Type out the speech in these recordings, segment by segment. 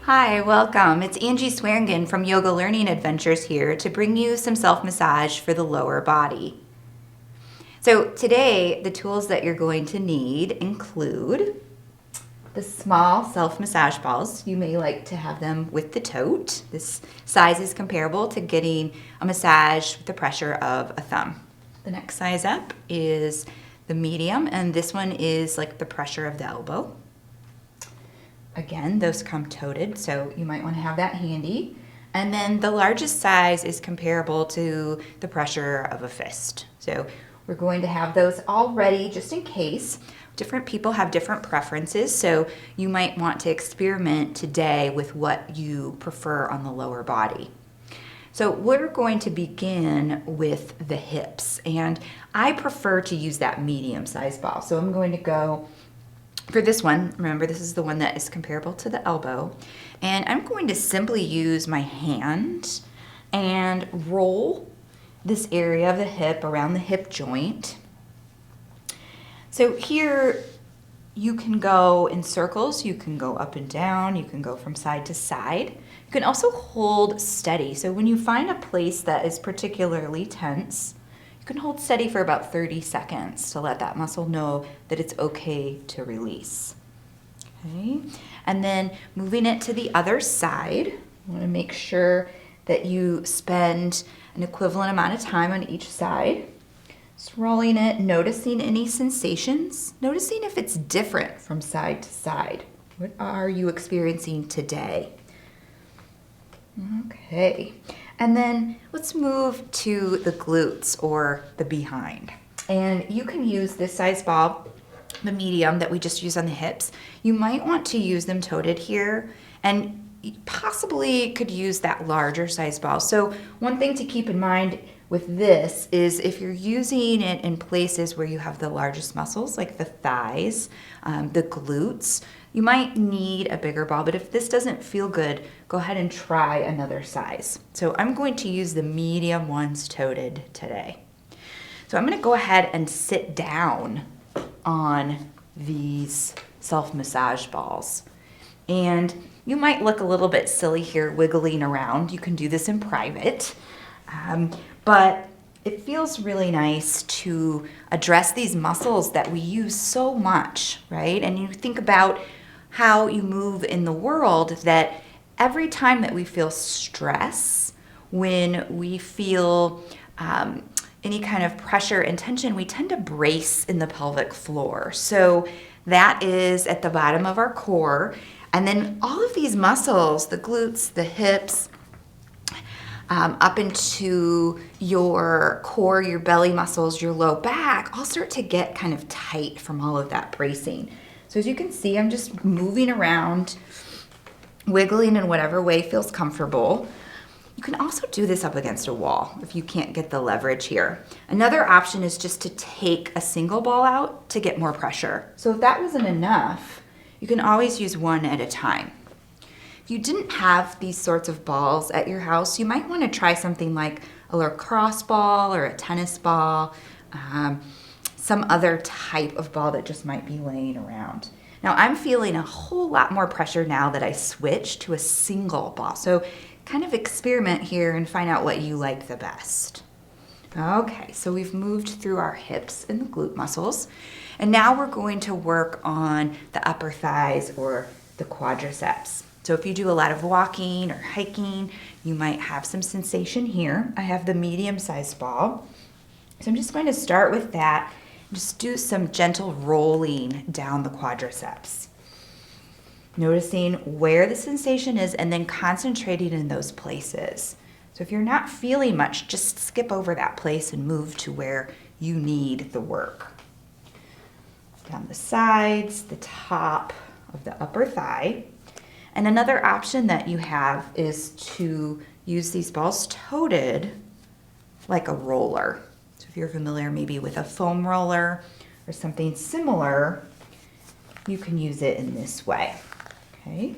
Hi, welcome. It's Angie Swearingen from Yoga Learning Adventures here to bring you some self-massage for the lower body. So today, the tools that you're going to need include the small self-massage balls. You may like to have them with the tote. This size is comparable to getting a massage with the pressure of a thumb. The next size up is the medium, and this one is like the pressure of the elbow. Again, those come toted, so you might want to have that handy. And then the largest size is comparable to the pressure of a fist. So we're going to have those all ready just in case. Different people have different preferences, so you might want to experiment today with what you prefer on the lower body. So we're going to begin with the hips, and I prefer to use that medium-sized ball. So I'm going to go for this one. Remember, this is the one that is comparable to the elbow. And I'm going to simply use my hand and roll this area of the hip around the hip joint. So here you can go in circles, you can go up and down, you can go from side to side. You can also hold steady. So when you find a place that is particularly tense, you can hold steady for about 30 seconds to let that muscle know that it's okay to release. Okay, and then moving it to the other side, you want to make sure that you spend an equivalent amount of time on each side. Just rolling it, noticing any sensations, noticing if it's different from side to side. What are you experiencing today? Okay. And then let's move to the glutes or the behind. And you can use this size ball, the medium that we just used on the hips. You might want to use them toted here, and possibly could use that larger size ball. So one thing to keep in mind with this is if you're using it in places where you have the largest muscles, like the thighs, the glutes, you might need a bigger ball, but if this doesn't feel good, go ahead and try another size. So I'm going to use the medium ones toted today. So I'm going to go ahead and sit down on these self-massage balls. And you might look a little bit silly here wiggling around. You can do this in private. But it feels really nice to address these muscles that we use so much, right? And you think about how you move in the world, that every time that we feel stress, when we feel any kind of pressure and tension, we tend to brace in the pelvic floor. So that is at the bottom of our core. And then all of these muscles, the glutes, the hips, up into your core, your belly muscles, your low back, all start to get kind of tight from all of that bracing. So as you can see, I'm just moving around, wiggling in whatever way feels comfortable. You can also do this up against a wall if you can't get the leverage here. Another option is just to take a single ball out to get more pressure. So if that wasn't enough, you can always use one at a time. If you didn't have these sorts of balls at your house, you might want to try something like a lacrosse ball or a tennis ball, some other type of ball that just might be laying around. Now I'm feeling a whole lot more pressure now that I switched to a single ball. So kind of experiment here and find out what you like the best. Okay, so we've moved through our hips and the glute muscles. And now we're going to work on the upper thighs or the quadriceps. So if you do a lot of walking or hiking, you might have some sensation here. I have the medium-sized ball. So I'm just going to start with that. Just do some gentle rolling down the quadriceps. Noticing where the sensation is and then concentrating in those places. So if you're not feeling much, just skip over that place and move to where you need the work. Down the sides, the top of the upper thigh. And another option that you have is to use these balls toted like a roller. So if you're familiar maybe with a foam roller or something similar, you can use it in this way. Okay.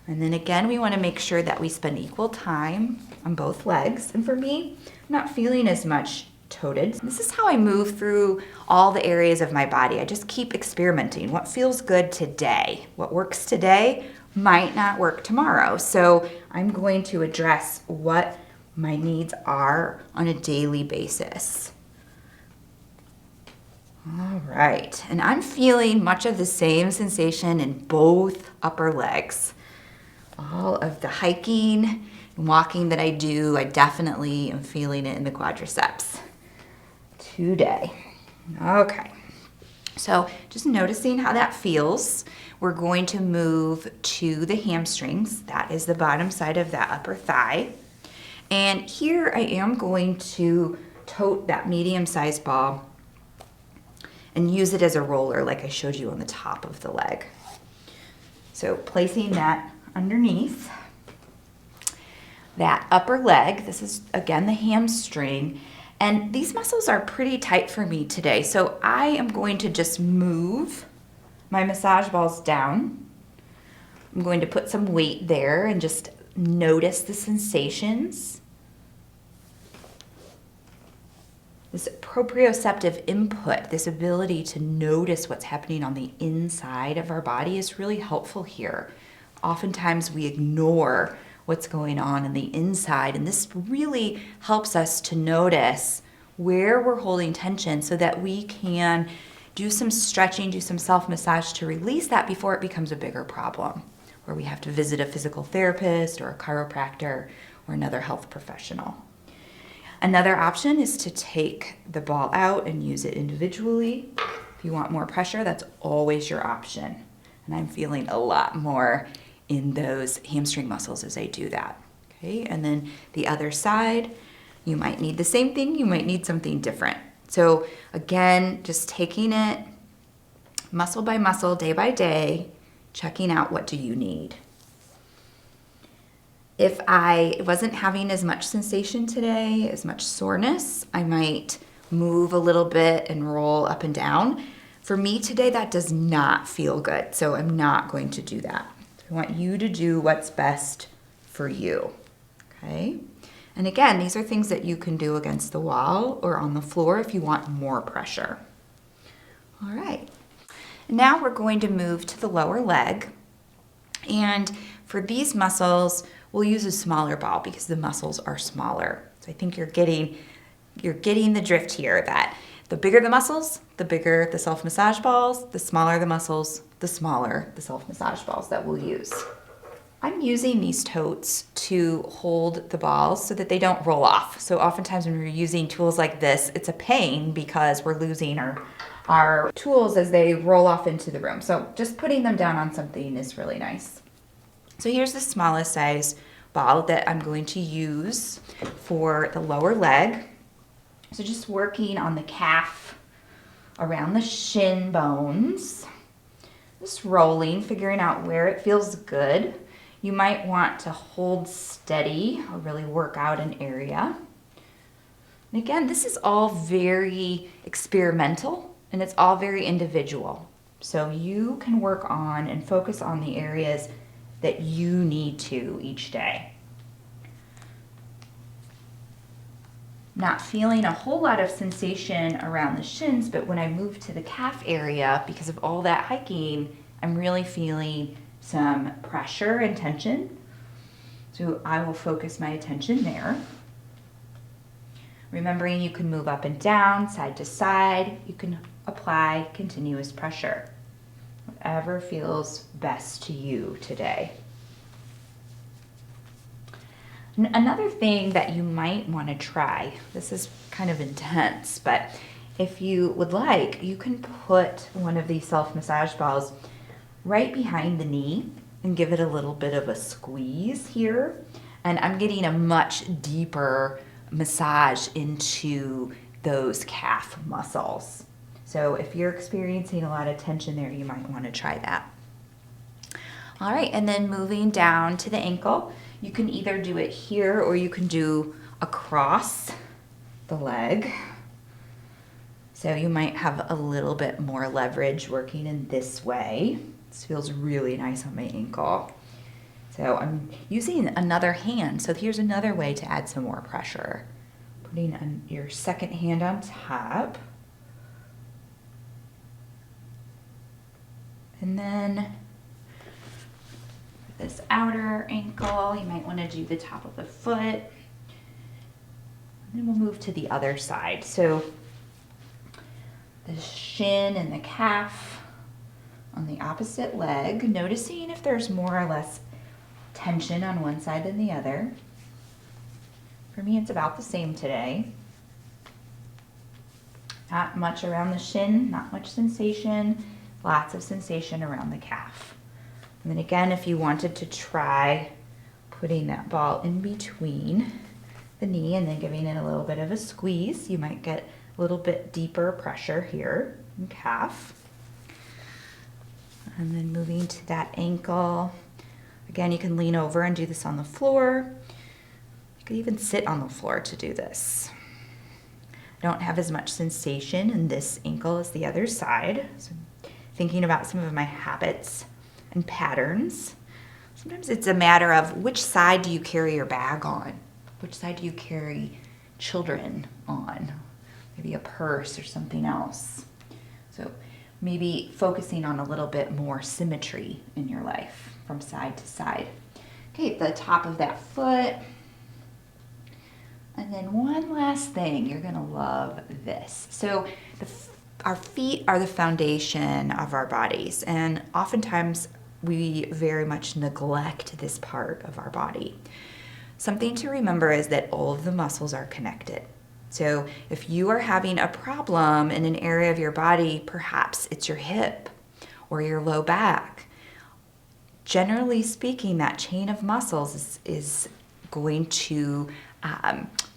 And then again, we want to make sure that we spend equal time on both legs. And for me, I'm not feeling as much toted. This is how I move through all the areas of my body. I just keep experimenting. What feels good today? What works today might not work tomorrow. So I'm going to address what my needs are on a daily basis. All right, and I'm feeling much of the same sensation in both upper legs. All of the hiking and walking that I do, I definitely am feeling it in the quadriceps today. Okay, so just noticing how that feels. We're going to move to the hamstrings. That is the bottom side of that upper thigh. And here I am going to tote that medium-sized ball and use it as a roller like I showed you on the top of the leg. So placing that underneath that upper leg, this is again the hamstring, and these muscles are pretty tight for me today. So I am going to just move my massage balls down. I'm going to put some weight there and just notice the sensations. This proprioceptive input, this ability to notice what's happening on the inside of our body is really helpful here. Oftentimes we ignore what's going on in the inside, and this really helps us to notice where we're holding tension so that we can do some stretching, do some self-massage to release that before it becomes a bigger problem, where we have to visit a physical therapist or a chiropractor or another health professional. Another option is to take the ball out and use it individually. If you want more pressure, that's always your option. And I'm feeling a lot more in those hamstring muscles as I do that. Okay, and then the other side, you might need the same thing, you might need something different. So again, just taking it muscle by muscle, day by day, checking out what do you need. If I wasn't having as much sensation today, as much soreness, I might move a little bit and roll up and down. For me today, that does not feel good, so I'm not going to do that. I want you to do what's best for you, okay? And again, these are things that you can do against the wall or on the floor if you want more pressure. All right, now we're going to move to the lower leg. And for these muscles, we'll use a smaller ball because the muscles are smaller. So I think you're getting the drift here, that the bigger the muscles, the bigger the self-massage balls, the smaller the muscles, the smaller the self-massage balls that we'll use. I'm using these totes to hold the balls so that they don't roll off. So oftentimes when we're using tools like this, it's a pain because we're losing our tools as they roll off into the room. So just putting them down on something is really nice. So here's the smallest size ball that I'm going to use for the lower leg. So just working on the calf, around the shin bones, just rolling, figuring out where it feels good. You might want to hold steady or really work out an area. And again, this is all very experimental and it's all very individual. So you can work on and focus on the areas that you need to each day. Not feeling a whole lot of sensation around the shins, but when I move to the calf area, because of all that hiking, I'm really feeling some pressure and tension. So I will focus my attention there. Remembering you can move up and down, side to side. You can apply continuous pressure. Whatever feels best to you today. Another thing that you might want to try, this is kind of intense, but if you would like, you can put one of these self-massage balls right behind the knee and give it a little bit of a squeeze here. And I'm getting a much deeper massage into those calf muscles. So if you're experiencing a lot of tension there, you might want to try that. All right, and then moving down to the ankle, you can either do it here or you can do across the leg. So you might have a little bit more leverage working in this way. This feels really nice on my ankle. So I'm using another hand. So here's another way to add some more pressure. Putting your second hand on top. And then this outer ankle. You might want to do the top of the foot. And then we'll move to the other side. So the shin and the calf on the opposite leg, noticing if there's more or less tension on one side than the other. For me, it's about the same today. Not much around the shin, not much sensation, lots of sensation around the calf. And then again, if you wanted to try putting that ball in between the knee and then giving it a little bit of a squeeze, you might get a little bit deeper pressure here in calf. And then moving to that ankle. Again, you can lean over and do this on the floor. You could even sit on the floor to do this. I don't have as much sensation in this ankle as the other side. So thinking about some of my habits and patterns. Sometimes it's a matter of which side do you carry your bag on? Which side do you carry children on? Maybe a purse or something else. So maybe focusing on a little bit more symmetry in your life from side to side. Okay, the top of that foot. And then one last thing, you're gonna love this. So our feet are the foundation of our bodies, and oftentimes we very much neglect this part of our body. Something to remember is that all of the muscles are connected. So if you are having a problem in an area of your body, perhaps it's your hip or your low back. Generally speaking, that chain of muscles is going to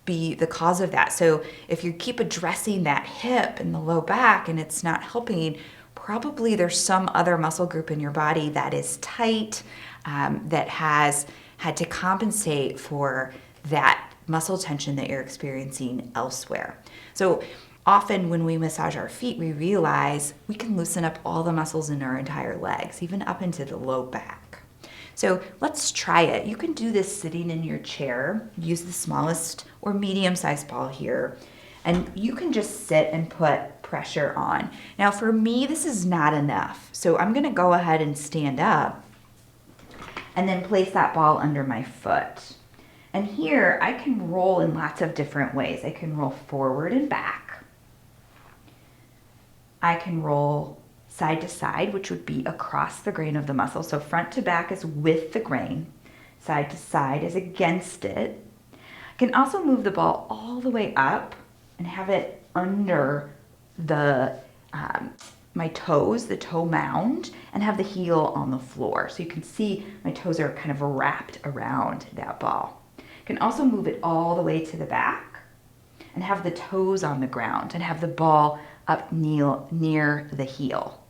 be the cause of that. So if you keep addressing that hip and the low back and it's not helping, probably there's some other muscle group in your body that is tight, that has had to compensate for that muscle tension that you're experiencing elsewhere. So often when we massage our feet, we realize we can loosen up all the muscles in our entire legs, even up into the low back. So let's try it. You can do this sitting in your chair. Use the smallest or medium-sized ball here, and you can just sit and put pressure on. Now for me, this is not enough. So I'm gonna go ahead and stand up and then place that ball under my foot. And here I can roll in lots of different ways. I can roll forward and back. I can roll side to side, which would be across the grain of the muscle. So front to back is with the grain. Side to side is against it. I can also move the ball all the way up and have it under the my toes, the toe mound, and have the heel on the floor. So you can see my toes are kind of wrapped around that ball. You can also move it all the way to the back and have the toes on the ground and have the ball up near the heel.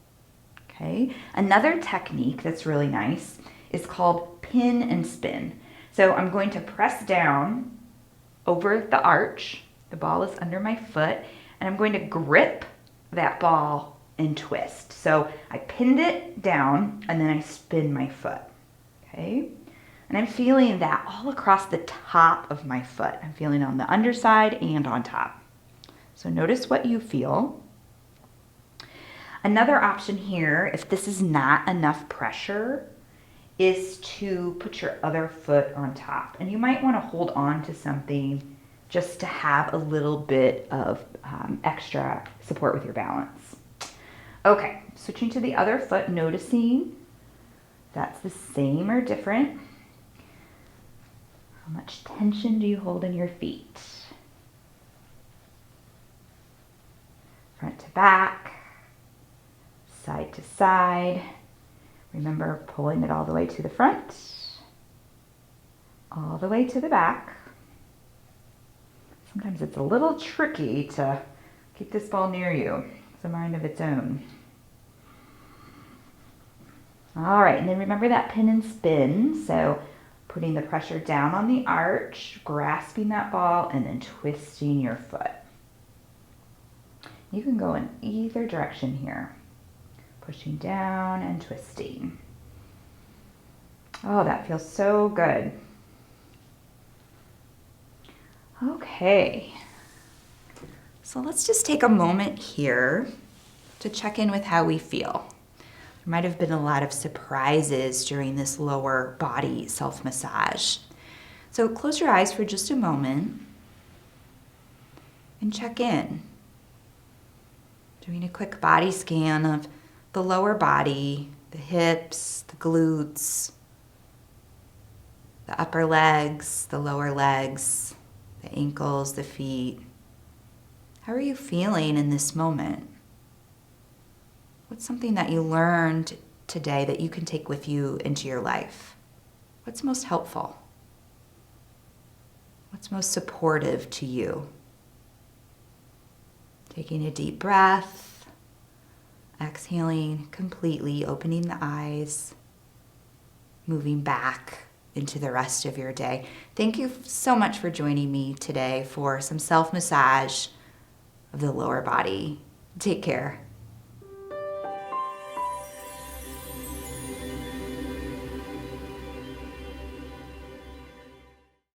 Okay. Another technique that's really nice is called pin and spin. So I'm going to press down over the arch. The ball is under my foot, and I'm going to grip that ball and twist. So I pinned it down and then I spin my foot. Okay. And I'm feeling that all across the top of my foot. I'm feeling on the underside and on top. So notice what you feel. Another option here, if this is not enough pressure, is to put your other foot on top. And you might want to hold on to something just to have a little bit of extra support with your balance. Okay, switching to the other foot, noticing that's the same or different. How much tension do you hold in your feet? Front to back, side to side. Remember pulling it all the way to the front, all the way to the back. Sometimes it's a little tricky to keep this ball near you. It's a mind of its own. All right, and then remember that pin and spin. So putting the pressure down on the arch, grasping that ball, and then twisting your foot. You can go in either direction here. Pushing down and twisting. Oh, that feels so good. Okay, so let's just take a moment here to check in with how we feel. There might have been a lot of surprises during this lower body self-massage. So close your eyes for just a moment and check in. Doing a quick body scan of the lower body, the hips, the glutes, the upper legs, the lower legs, the ankles, the feet. How are you feeling in this moment? What's something that you learned today that you can take with you into your life? What's most helpful? What's most supportive to you? Taking a deep breath, exhaling completely, opening the eyes, moving back into the rest of your day. Thank you so much for joining me today for some self-massage of the lower body. Take care.